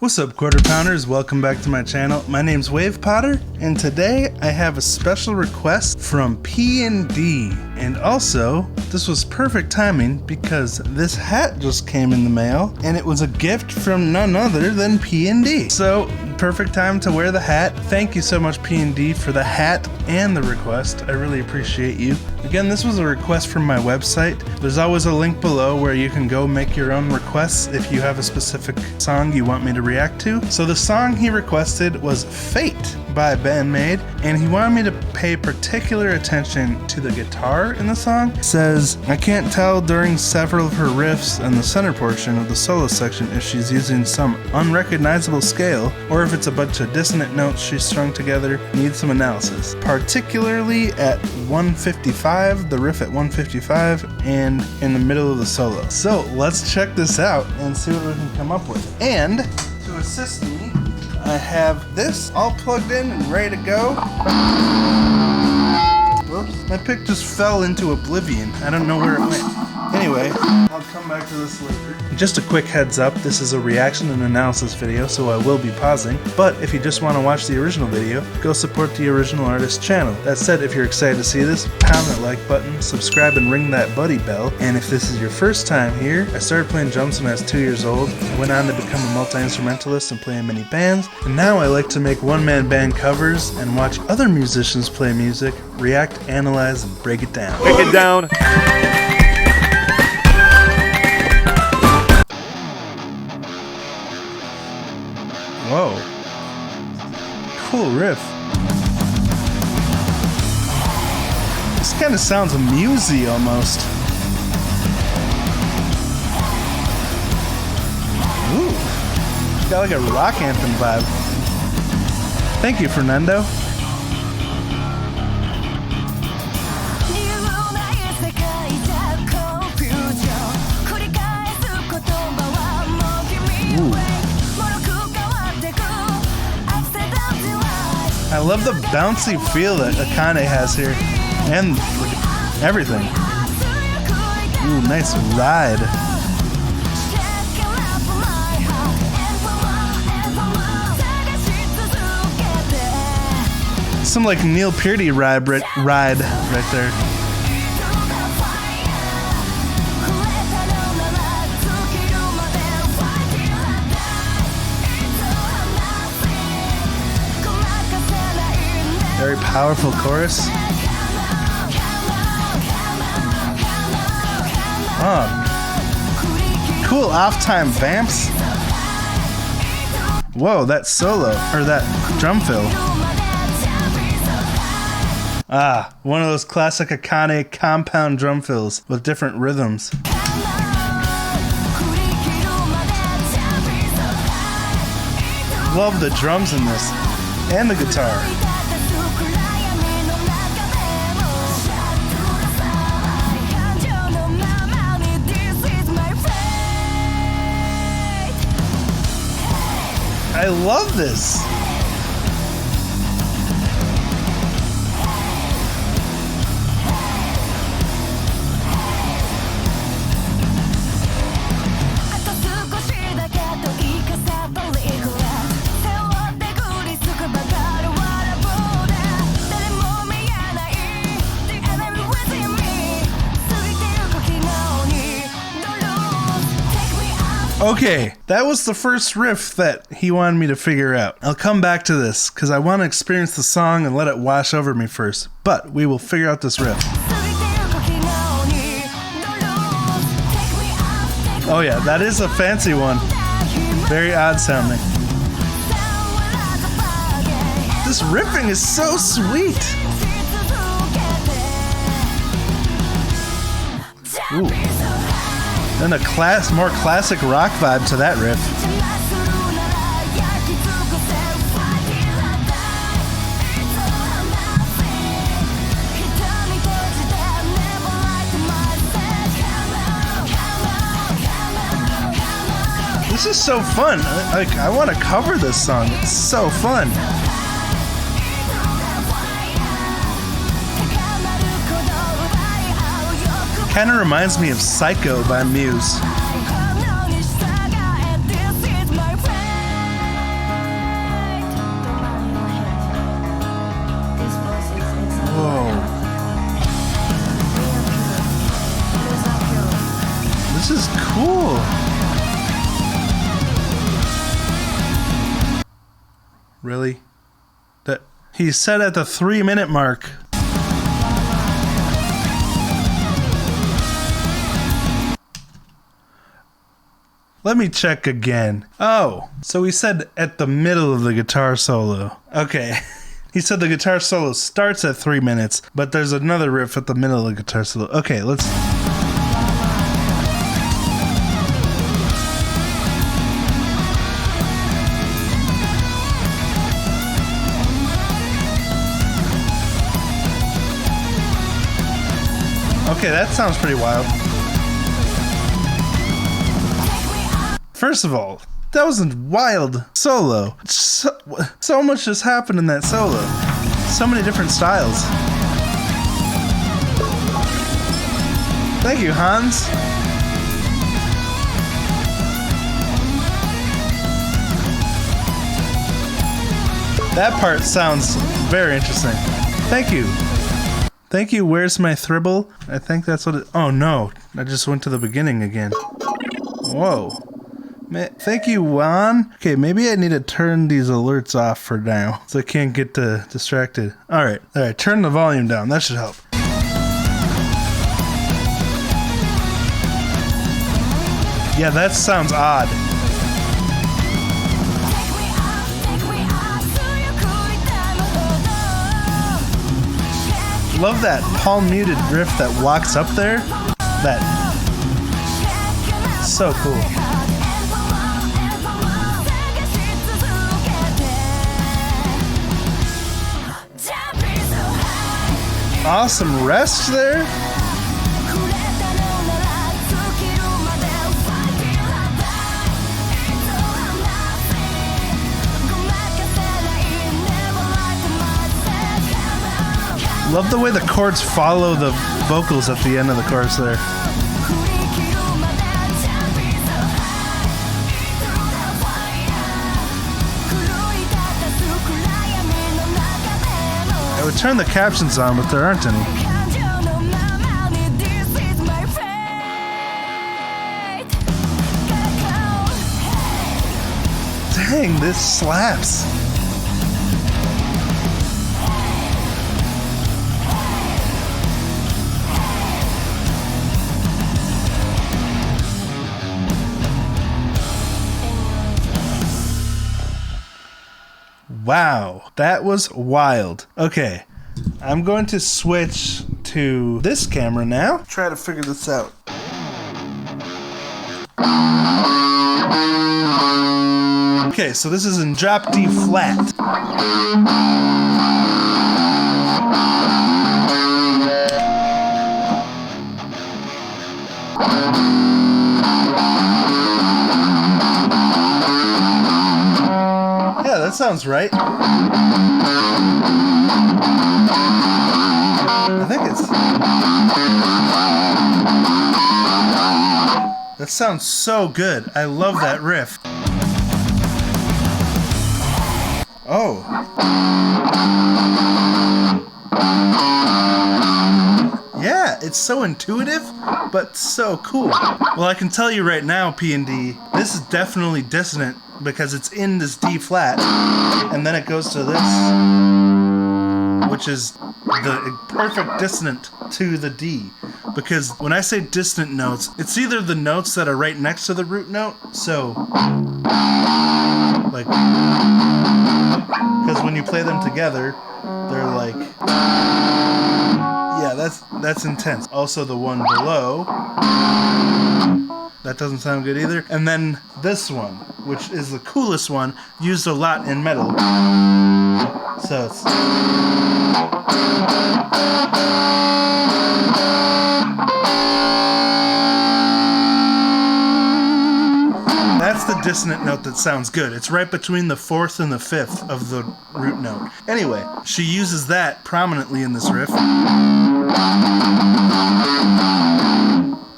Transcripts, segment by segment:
What's up, Quarter Pounders? Welcome back to my channel. My name's Wave Potter, and today I have a special request from P&D. And also, this was perfect timing because this hat just came in the mail, and it was a gift from none other than P&D. So, perfect time to wear the hat. Thank you so much, P&D, for the hat and the request. I really appreciate you. Again, this was a request from my website. There's always a link below where you can go make your own requests if you have a specific song you want me to react to. So the song he requested was Fate by BAND-MAID, and he wanted me to pay particular attention to the guitar in the song. It says, I can't tell during several of her riffs and the center portion of the solo section if she's using some unrecognizable scale or if it's a bunch of dissonant notes she's strung together. Needs some analysis, particularly at 155, the riff at 155, and in the middle of the solo. So let's check this out and see what we can come up with. And to assist me, I have this all plugged in and ready to go. Whoops, my pick just fell into oblivion. I don't know where it went. Anyway, I'll come back to this later. Just a quick heads up, this is a reaction and analysis video, so I will be pausing. But if you just want to watch the original video, go support the original artist's channel. That said, if you're excited to see this, pound that like button, subscribe and ring that buddy bell. And if this is your first time here, I started playing drums when I was 2 years old. I went on to become a multi-instrumentalist and play in many bands. And now I like to make one-man band covers and watch other musicians play music, react, analyze, and break it down. Break it down. Whoa. Cool riff. This kind of sounds musy almost. Ooh. Got like a rock anthem vibe. Thank you, Fernando. I love the bouncy feel that Kanami has here, and everything. Ooh, nice ride. Some like Neil Pearty ride right there. Very powerful chorus. Oh, cool off-time vamps. Whoa, that solo, or that drum fill. Ah, one of those classic Akane compound drum fills with different rhythms. Love the drums in this, and the guitar. I love this. Okay, that was the first riff that he wanted me to figure out. I'll come back to this, because I want to experience the song and let it wash over me first. But we will figure out this riff. Oh yeah, that is a fancy one. Very odd sounding. This riffing is so sweet. Ooh. Then a more classic rock vibe to that riff. This is so fun. I want to cover this song. It's so fun. Kind of reminds me of Psycho by Muse. Really? That he said at the 3-minute mark. Let me check again. Oh, so he said at the middle of the guitar solo. Okay. He said the guitar solo starts at 3 minutes, but there's another riff at the middle of the guitar solo. Okay, let's... Okay, that sounds pretty wild. First of all, that was a wild solo. So much just happened in that solo. So many different styles. Thank you, Hans. That part sounds very interesting. Thank you. Thank you, Where's My Thribble? I think that's what it... Oh no, I just went to the beginning again. Whoa. Thank you, Juan. Okay, maybe I need to turn these alerts off for now, so I can't get distracted. Alright, turn the volume down. That should help. Yeah, that sounds odd. Love that palm muted riff that walks up there. So cool. Awesome rest there. Love the way the chords follow the vocals at the end of the chorus there. I would turn the captions on, but there aren't any. Dang, this slaps. Wow, that was wild. Okay, I'm going to switch to this camera now. Try to figure this out. Okay, so this is in drop D flat. Yeah, that sounds right. I think it's... That sounds so good. I love that riff. Oh. Yeah, it's so intuitive, but so cool. Well, I can tell you right now, P&D, this is definitely dissonant because it's in this D flat, and then it goes to this, which is the perfect dissonant to the D. Because when I say dissonant notes, it's either the notes that are right next to the root note, so, like, because when you play them together, they're like, yeah, that's intense. Also the one below, that doesn't sound good either. And then this one, which is the coolest one, used a lot in metal. So it's... That's the dissonant note that sounds good. It's right between the 4th and the 5th of the root note. Anyway, she uses that prominently in this riff.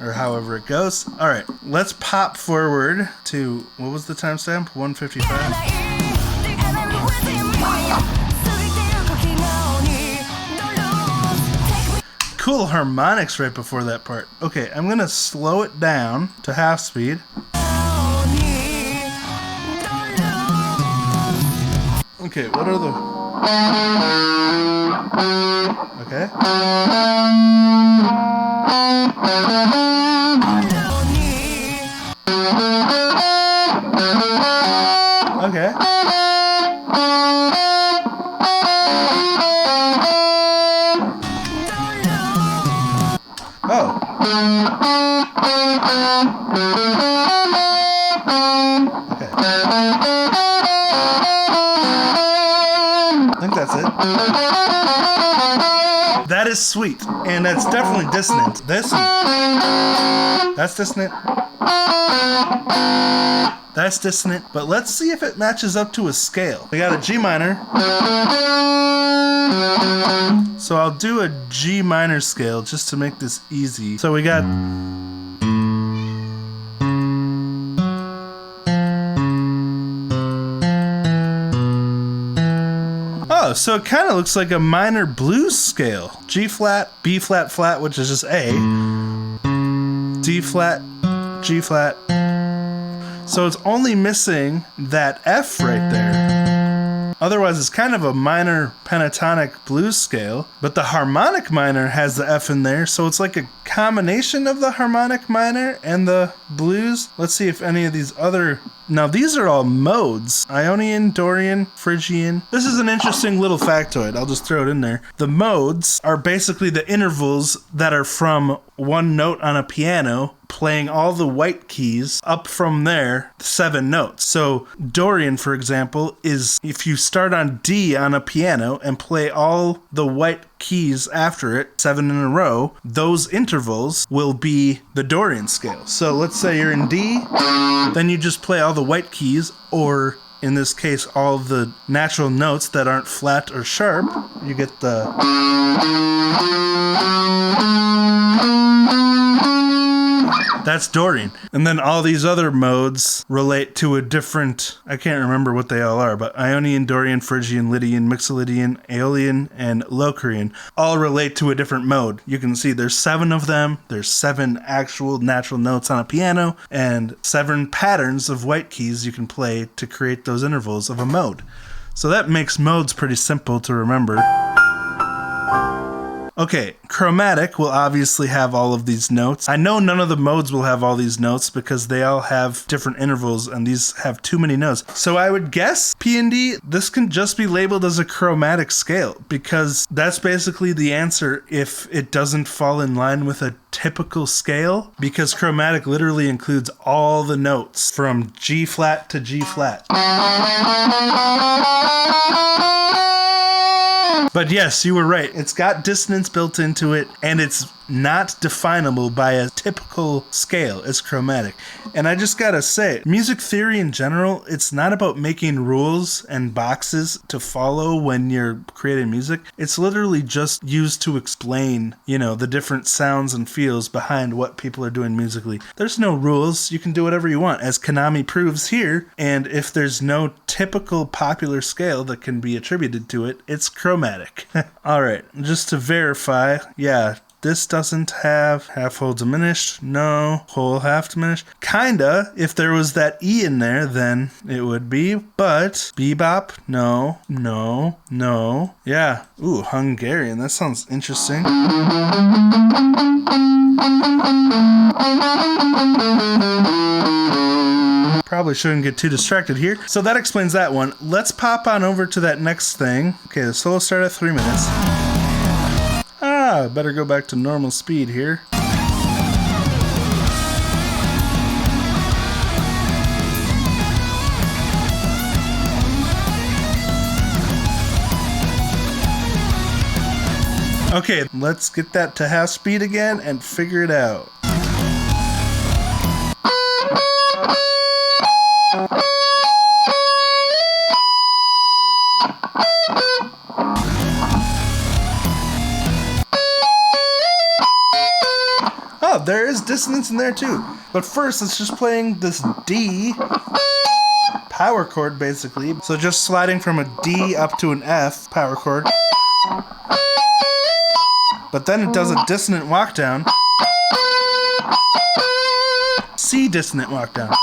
Or however it goes. Alright, let's pop forward to, what was the timestamp? 155? Cool harmonics right before that part. Okay, I'm gonna slow it down to half speed. Okay, what are the... Okay. Okay. Oh. Okay. I think that's it. That is sweet, and that's definitely dissonant. That's dissonant. That's dissonant, but let's see if it matches up to a scale. We got a G minor. So I'll do a G minor scale just to make this easy. So we got... Oh, so it kind of looks like a minor blues scale. G flat, B flat flat, which is just A. D flat, G flat. So it's only missing that F right there. Otherwise, it's kind of a minor pentatonic blues scale, but the harmonic minor has the F in there, so it's like a combination of the harmonic minor and the blues. Let's see if any of these other... Now, these are all modes. Ionian, Dorian, Phrygian. This is an interesting little factoid. I'll just throw it in there. The modes are basically the intervals that are from one note on a piano, playing all the white keys up from there, 7 notes. So Dorian, for example, is if you start on D on a piano and play all the white keys after it, 7 in a row, those intervals will be the Dorian scale. So let's say you're in D, then you just play all the white keys, or in this case, all the natural notes that aren't flat or sharp. You get the... That's Dorian. And then all these other modes relate to a different, I can't remember what they all are, but Ionian, Dorian, Phrygian, Lydian, Mixolydian, Aeolian, and Locrian all relate to a different mode. You can see there's 7 of them. There's 7 actual natural notes on a piano and 7 patterns of white keys you can play to create those intervals of a mode. So that makes modes pretty simple to remember. Okay, chromatic will obviously have all of these notes. I know none of the modes will have all these notes because they all have different intervals and these have too many notes. So I would guess P&D, this can just be labeled as a chromatic scale because that's basically the answer if it doesn't fall in line with a typical scale, because chromatic literally includes all the notes from G flat to G flat. But yes, you were right. It's got dissonance built into it, and it's not definable by a typical scale. It's chromatic. And I just gotta say, music theory in general, it's not about making rules and boxes to follow when you're creating music. It's literally just used to explain, the different sounds and feels behind what people are doing musically. There's no rules. You can do whatever you want, as Kanami proves here. And if there's no typical popular scale that can be attributed to it, it's chromatic. All right, just to verify, yeah, this doesn't have half whole diminished, no, whole half diminished. Kinda, if there was that E in there, then it would be, but bebop, no. Yeah, ooh, Hungarian, that sounds interesting. Probably shouldn't get too distracted here. So that explains that one. Let's pop on over to that next thing. Okay, the solo started at 3 minutes. Better go back to normal speed here. Okay, let's get that to half speed again and figure it out. Oh, there is dissonance in there too. But first, it's just playing this D power chord, basically. So just sliding from a D up to an F power chord. But then it does a dissonant walk down. C dissonant walk down.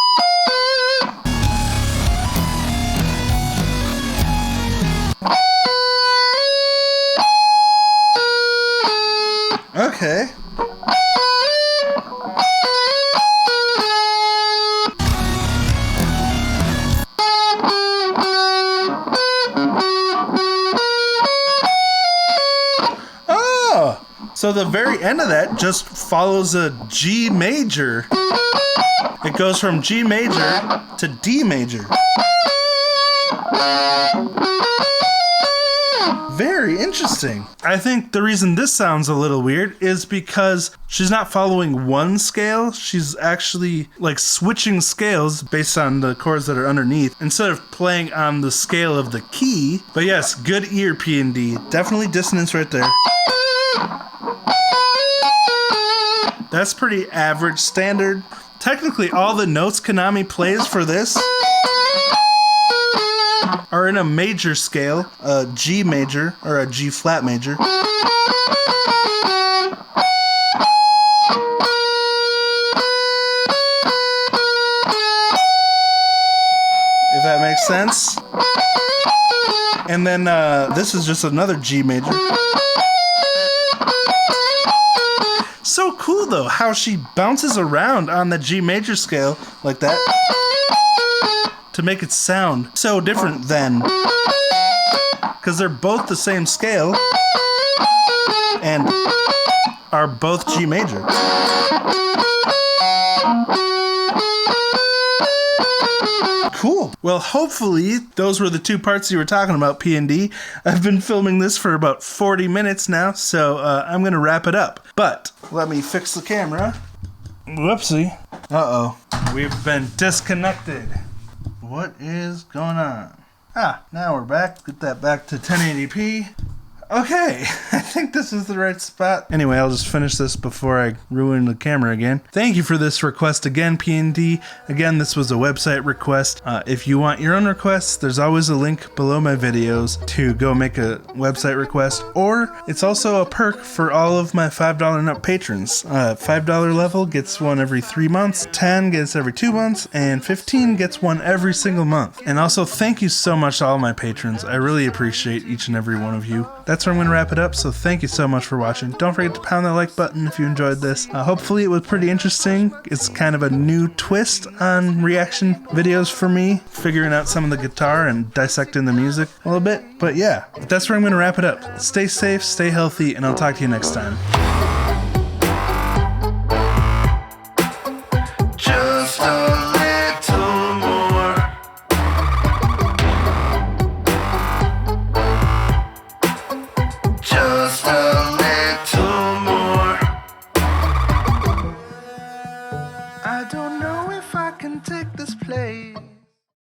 So the very end of that just follows a G major. It goes from G major to D major. Very interesting. I think the reason this sounds a little weird is because she's not following one scale. She's actually like switching scales based on the chords that are underneath instead of playing on the scale of the key. But yes, good ear, P&D. Definitely dissonance right there. That's pretty average, standard. Technically, all the notes Kanami plays for this are in a major scale, a G major or a G flat major. If that makes sense. And then this is just another G major. So cool though, how she bounces around on the G major scale like that to make it sound so different then. Because they're both the same scale and are both G major. Cool. Well, hopefully those were the two parts you were talking about, P&D. I've been filming this for about 40 minutes now, so I'm going to wrap it up. But let me fix the camera. Whoopsie. Uh-oh. We've been disconnected. What is going on? Now we're back. Get that back to 1080p. Okay, I think this is the right spot. Anyway, I'll just finish this before I ruin the camera again. Thank you for this request again, P&D. Again, this was a website request. If you want your own requests, there's always a link below my videos to go make a website request, or it's also a perk for all of my $5 and up patrons. $5 level gets one every 3 months, 10 gets every 2 months, and 15 gets one every single month. And also, thank you so much to all my patrons. I really appreciate each and every one of you. That's where I'm going to wrap it up, so thank you so much for watching. Don't forget to pound that like button if you enjoyed this. Hopefully it was pretty interesting. It's kind of a new twist on reaction videos for me, figuring out some of the guitar and dissecting the music a little bit. But yeah, that's where I'm going to wrap it up. Stay safe, stay healthy, and I'll talk to you next time.